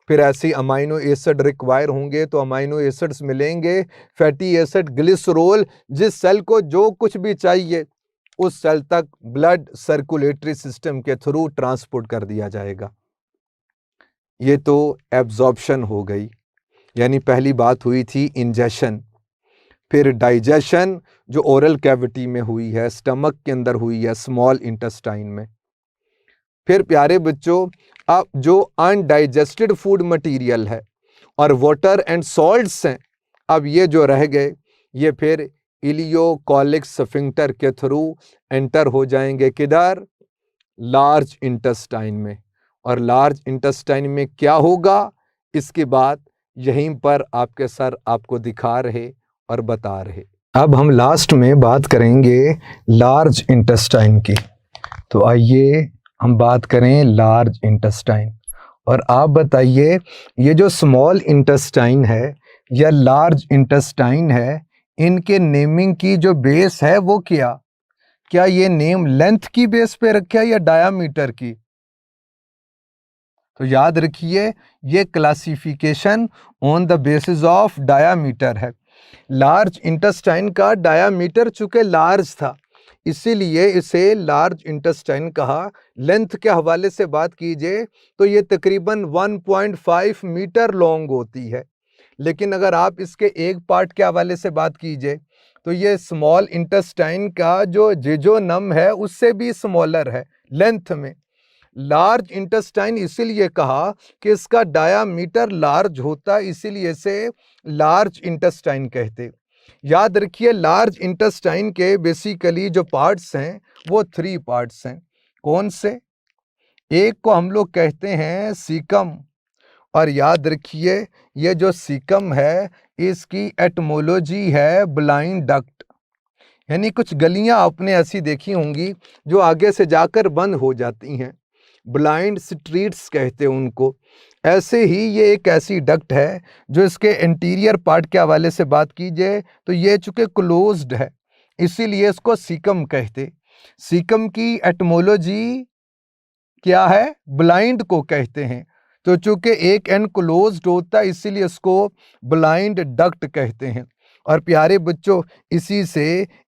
फिर ऐसे अमाइनो एसिड रिक्वायर होंगे तो अमाइनो एसिड्स मिलेंगे, फैटी एसिड, ग्लिसरॉल, जिस सेल को जो कुछ भी चाहिए उस सेल तक ब्लड सर्कुलेटरी सिस्टम के थ्रू ट्रांसपोर्ट कर दिया जाएगा। ये तो एब्जॉर्प्शन हो गई, यानी पहली बात हुई थी इंजेशन। फिर डाइजेशन जो ओरल कैविटी में हुई है, स्टमक के अंदर हुई है, स्मॉल इंटेस्टाइन में। फिर प्यारे बच्चों अब जो अनडाइजेस्टेड फूड मटेरियल है और वाटर एंड सॉल्ट्स हैं, अब ये जो रह गए ये फिर इलियोकोलिक स्फिंक्टर के थ्रू एंटर हो जाएंगे किधर? लार्ज इंटेस्टाइन में। और लार्ज इंटेस्टाइन में क्या होगा इसकी बात यहीं पर आपके सर आपको दिखा रहे और बता रहे। अब हम लास्ट में बात करेंगे लार्ज इंटेस्टाइन की। तो आइए हम बात करें लार्ज इंटेस्टाइन, और आप बताइए ये जो स्मॉल इंटेस्टाइन है या लार्ज इंटेस्टाइन है, इनके नेमिंग की जो बेस है वो क्या ये नेम लेंथ की बेस पे रखा है या डायामीटर की? तो याद रखिए ये classification on the basis of diameter है। लार्ज इंटेस्टाइन का डायामीटर चूंकि लार्ज था इसीलिए इसे लार्ज इंटेस्टाइन कहा। लेंथ के हवाले से बात कीजिए तो ये तकरीबन 1.5 मीटर लॉन्ग होती है, लेकिन अगर आप इसके एक पार्ट के हवाले से बात कीजिए तो ये स्मॉल इंटेस्टाइन का जो जेजोनम है उससे भी स्मॉलर है लेंथ में। लार्ज इंटेस्टाइन इसीलिए कहा कि इसका डायामीटर लार्ज होता, इसीलिए इसे लार्ज इंटेस्टाइन कहते। याद रखिए लार्ज इंटेस्टाइन के बेसिकली जो पार्ट्स हैं वो 3 पार्ट्स हैं। कौन से? एक को हम लोग कहते हैं सीकम, और याद रखिए ये जो सीकम है इसकी एटमोलॉजी है ब्लाइंड डक्ट, यानी कुछ गलियां आपने ऐसी देखी होंगी जो आगे से जाकर बंद हो जाती हैं, ब्लाइंड स्ट्रीट्स कहते हैं उनको। ऐसे ही ये एक ऐसी डक्ट है जो इसके इंटीरियर पार्ट के हवाले से बात कीजिए तो ये चूंकि क्लोज्ड है इसीलिए इसको सीकम कहते। सीकम की एटमोलॉजी क्या है? ब्लाइंड को कहते हैं। तो चूंकि एक एंड क्लोज्ड होता है इसीलिए इसको ब्लाइंड डक्ट कहते हैं। और प्यारे बच्चों इसी से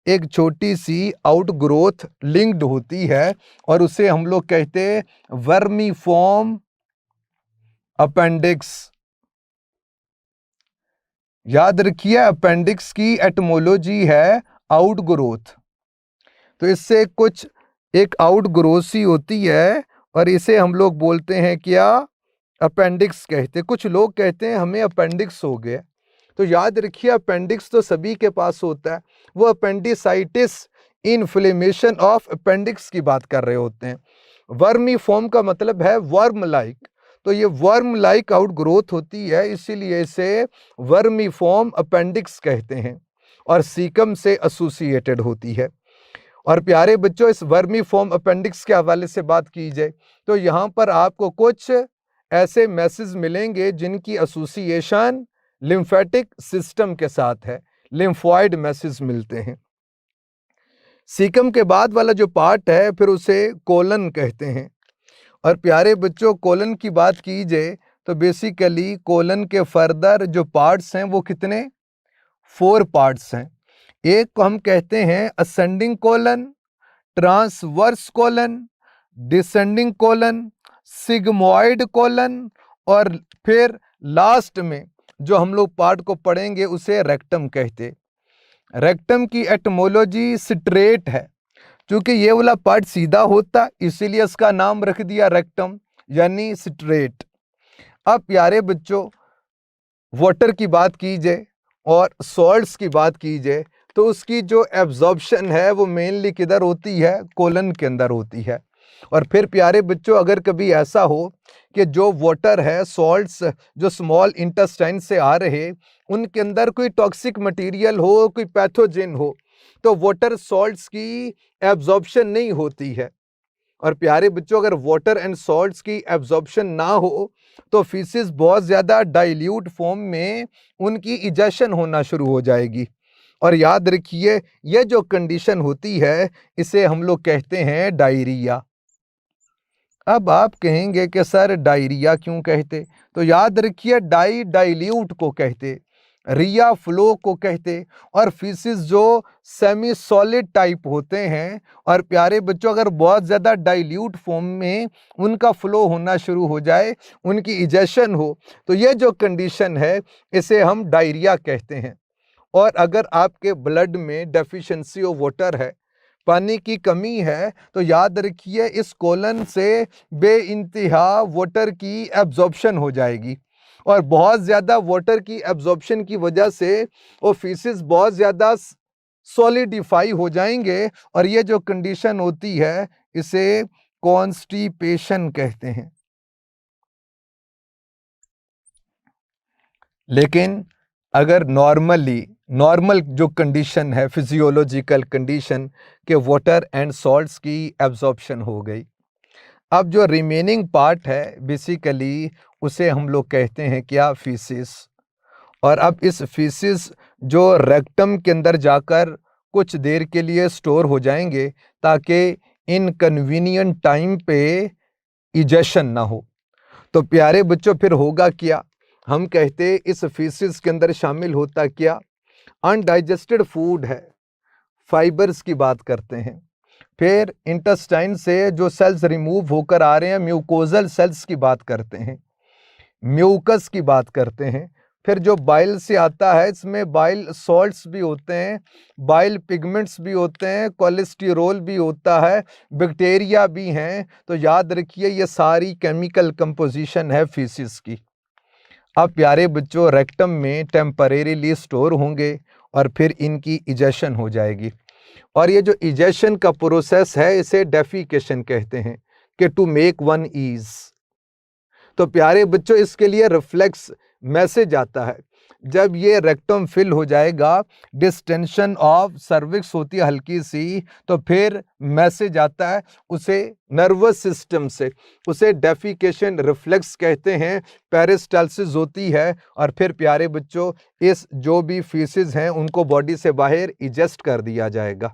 एक छोटी सी आउटग्रोथ लिंक्ड होती है और उसे हम लोग कहते हैं वर्मीफॉर्म अपेंडिक्स। याद रखिए अपेंडिक्स की एटमोलॉजी है आउटग्रोथ। तो इससे कुछ एक आउट ग्रोथ सी होती है और इसे हम लोग बोलते हैं क्या, अपेंडिक्स कहते हैं। कुछ लोग कहते हैं हमें अपेंडिक्स हो गया, तो याद रखिए अपेंडिक्स तो सभी के पास होता है। वो अपेंडिसाइटिस, इन्फ्लेमेशन ऑफ अपेंडिक्स की बात कर रहे होते हैं। वर्मी फॉर्म का मतलब है वर्म लाइक, तो ये वर्म लाइक आउट ग्रोथ होती है, इसीलिए इसे वर्मी फॉर्म अपेंडिक्स कहते हैं और सीकम से एसोसिएटेड होती है। और प्यारे बच्चों, इस वर्मी फॉर्म अपेंडिक्स के हवाले से बात की जाए तो यहाँ पर आपको कुछ ऐसे मैसेज मिलेंगे जिनकी एसोसिएशन लिम्फेटिक सिस्टम के साथ है, लिम्फॉइड मैसेज मिलते हैं। सीकम के बाद वाला जो पार्ट है फिर उसे कोलन कहते हैं। और प्यारे बच्चों, कोलन की बात की जाए तो बेसिकली कोलन के फर्दर जो पार्ट्स हैं वो कितने, 4 पार्ट्स हैं। एक को हम कहते हैं ascending colon, transverse colon, descending colon, sigmoid colon और फिर लास्ट में जो हम लोग पार्ट को पढ़ेंगे उसे रेक्टम कहते। रेक्टम की एटमोलॉजी स्ट्रेट है, क्योंकि ये वाला पार्ट सीधा होता इसीलिए इसका नाम रख दिया रेक्टम यानी स्ट्रेट। अब प्यारे बच्चों, वाटर की बात की जाए और सॉल्ट्स की बात की जाए तो उसकी जो एब्जॉर्प्शन है वो मेनली किधर होती है, कोलन के अंदर होती है। और फिर प्यारे बच्चों, अगर कभी ऐसा हो कि जो वाटर है, सॉल्ट्स जो स्मॉल इंटेस्टाइन से आ रहे, उनके अंदर कोई टॉक्सिक मटेरियल हो, कोई पैथोजेन हो, तो वाटर सॉल्ट्स की एब्जॉर्प्शन नहीं होती है। और प्यारे बच्चों, अगर वाटर एंड सॉल्ट्स की एब्जॉर्प्शन ना हो तो फीसिस बहुत ज़्यादा डाइल्यूट फॉर्म में उनकी इजेशन होना शुरू हो जाएगी। और याद रखिए, ये जो कंडीशन होती है इसे हम लोग कहते हैं डायरिया। अब आप कहेंगे कि सर डायरिया क्यों कहते, तो याद रखिए डाइल्यूट को कहते, रिया फ्लो को कहते, और फीसिस जो सेमी सॉलिड टाइप होते हैं। और प्यारे बच्चों, अगर बहुत ज़्यादा डाइल्यूट फॉर्म में उनका फ्लो होना शुरू हो जाए, उनकी इजेशन हो, तो ये जो कंडीशन है इसे हम डायरिया कहते हैं। और अगर आपके ब्लड में डेफिशिएंसी ऑफ वाटर है, पानी की कमी है, तो याद रखिए इस कोलन से बेइंतहा वाटर की एब्जॉर्प्शन हो जाएगी। और बहुत ज़्यादा वाटर की एब्जॉर्प्शन की वजह से वो फीसिस बहुत ज़्यादा सॉलिडिफाई हो जाएंगे और ये जो कंडीशन होती है इसे कॉन्स्टिपेशन कहते हैं। लेकिन अगर नॉर्मल जो कंडीशन है, फिजियोलॉजिकल कंडीशन के वाटर एंड सॉल्ट्स की एब्जॉर्प्शन हो गई, अब जो रिमेनिंग पार्ट है बेसिकली उसे हम लोग कहते हैं क्या, फीसिस। और अब इस फीसिस जो रेक्टम के अंदर जाकर कुछ देर के लिए स्टोर हो जाएंगे ताकि इनकन्वीनियंट टाइम पे इजेशन ना हो। तो प्यारे बच्चों, फिर होगा क्या, हम कहते इस फीसिस के अंदर शामिल होता क्या, अनडाइजेस्टेड फूड है, फाइबर्स की बात करते हैं। फिर इंटेस्टाइन से जो सेल्स रिमूव होकर आ रहे हैं, म्यूकोजल सेल्स की बात करते हैं, म्यूकस की बात करते हैं। फिर जो बाइल से आता है, इसमें बाइल सॉल्ट्स भी होते हैं, बाइल पिगमेंट्स भी होते हैं, कोलेस्टेरोल भी होता है, बैक्टीरिया भी हैं। तो याद रखिए ये सारी केमिकल कंपोजिशन है फीसिस की। अब प्यारे बच्चों, रेक्टम में टेम्परेरीली स्टोर होंगे और फिर इनकी इजेशन हो जाएगी। और ये जो इजेशन का प्रोसेस है इसे डेफिकेशन कहते हैं, कि टू मेक वन ईज। तो प्यारे बच्चों, इसके लिए रिफ्लेक्स मैसेज आता है। जब ये रेक्टम फिल हो जाएगा, डिस्टेंशन ऑफ सर्विक्स होती है हल्की सी, तो फिर मैसेज आता है उसे नर्वस सिस्टम से, उसे डेफिकेशन रिफ्लेक्स कहते हैं, पेरिस्टाल्सिस होती है। और फिर प्यारे बच्चों, इस जो भी फीसिस हैं उनको बॉडी से बाहर इजेस्ट कर दिया जाएगा।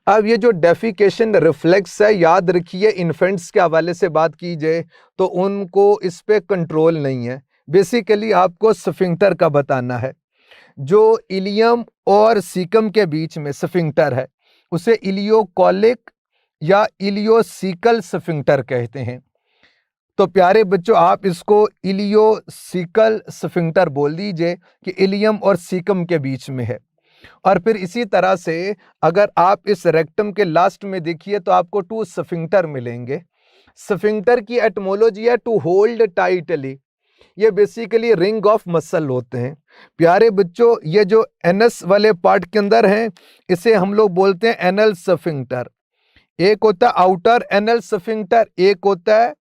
अब ये जो डेफिकेशन रिफ्लेक्स है, याद रखिए इन्फेंट्स के हवाले से बात की जाए तो उनको इस पे कंट्रोल नहीं है। बेसिकली आपको स्फिंक्टर का बताना है। जो इलियम और सीकम के बीच में स्फिंक्टर है उसे इलियोकोलिक या इलियोसिकल स्फिंक्टर कहते हैं। तो प्यारे बच्चों, आप इसको इलियोसिकल स्फिंक्टर बोल दीजिए कि इलियम और सीकम के बीच में है। और फिर इसी तरह से अगर आप इस रेक्टम के लास्ट में देखिए तो आपको 2 स्फिंक्टर मिलेंगे। स्फिंक्टर की एटमोलॉजी है टू होल्ड टाइटली। ये बेसिकली रिंग ऑफ मसल होते हैं। प्यारे बच्चों, ये जो एनस वाले पार्ट के अंदर है इसे हम लोग बोलते हैं एनल स्फिंक्टर। एक होता है आउटर एनल स्फिंक्टर, एक होता है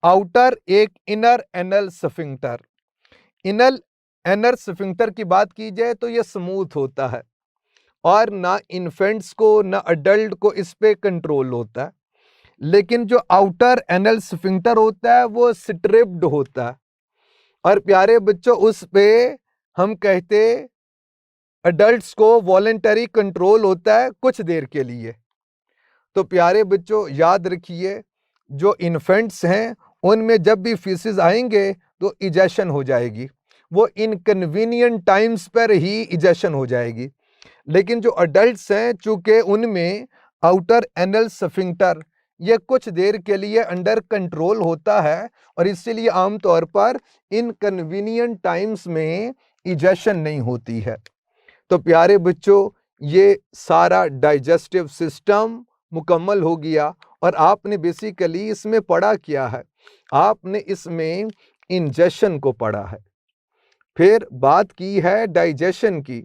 आउटर, एक inner anal sphincter. Inner anal sphincter की बात की जाए तो ये स्मूथ होता है और ना इन्फेंट्स को ना अडल्ट को इस पे कंट्रोल होता है। लेकिन जो आउटर एनल स्फिंक्टर होता है वो स्ट्रिप्ड होता है और प्यारे बच्चों उस पे हम कहते अडल्ट्स को वॉलेंटरी कंट्रोल होता है कुछ देर के लिए। तो प्यारे बच्चों याद रखिए, जो इन्फेंट्स हैं उनमें जब भी फीसेस आएंगे तो इजेशन हो जाएगी, वो इनकन्वीनियंट टाइम्स पर ही इजेशन हो जाएगी। लेकिन जो अडल्ट्स हैं चूंकि उनमें आउटर एनल स्फिंक्टर ये कुछ देर के लिए अंडर कंट्रोल होता है और इसीलिए आमतौर पर इनकन्वीनियंट टाइम्स में इजेशन नहीं होती है। तो प्यारे बच्चों, ये सारा डाइजेस्टिव सिस्टम मुकम्मल हो गया और आपने बेसिकली इसमें पढ़ा क्या है, आपने इसमें इंजेशन को पढ़ा है। फिर बात की है डाइजेशन की,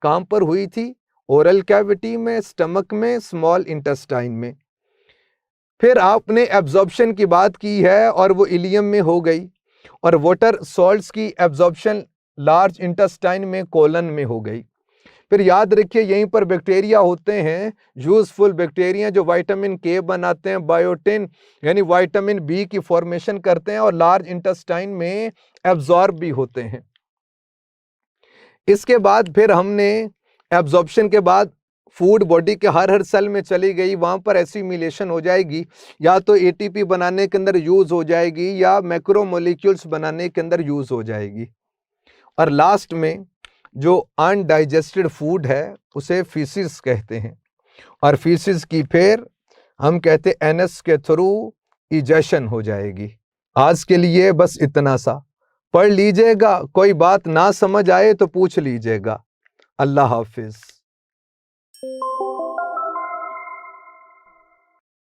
कहां पर हुई थी? ओरल कैविटी में, स्टमक में, स्मॉल इंटेस्टाइन में। फिर आपने एब्जॉर्प्शन की बात की है और वो इलियम में हो गई, और वाटर सॉल्ट्स की एब्जॉर्प्शन लार्ज इंटेस्टाइन में, कोलन में हो गई। फिर याद रखिए यहीं पर बैक्टीरिया होते हैं, यूजफुल बैक्टीरिया जो विटामिन के बनाते हैं, बायोटिन यानी विटामिन बी की फॉर्मेशन करते हैं और लार्ज इंटेस्टाइन में एब्जॉर्ब भी होते हैं। इसके बाद फिर हमने एब्जॉर्प्शन के बाद फूड बॉडी के हर सेल में चली गई, वहां पर एसिमिलेशन हो जाएगी, या तो एटीपी बनाने के अंदर यूज हो जाएगी या मैक्रोमोलिक्यूल्स बनाने के अंदर यूज हो जाएगी। और लास्ट में जो अनडाइजेस्टेड फूड है उसे फीसिस कहते हैं, और फीसिस की फिर हम कहते एनस के थ्रू इजेशन हो जाएगी। आज के लिए बस इतना सा पढ़ लीजिएगा, कोई बात ना समझ आए तो पूछ लीजिएगा। अल्लाह हाफिज।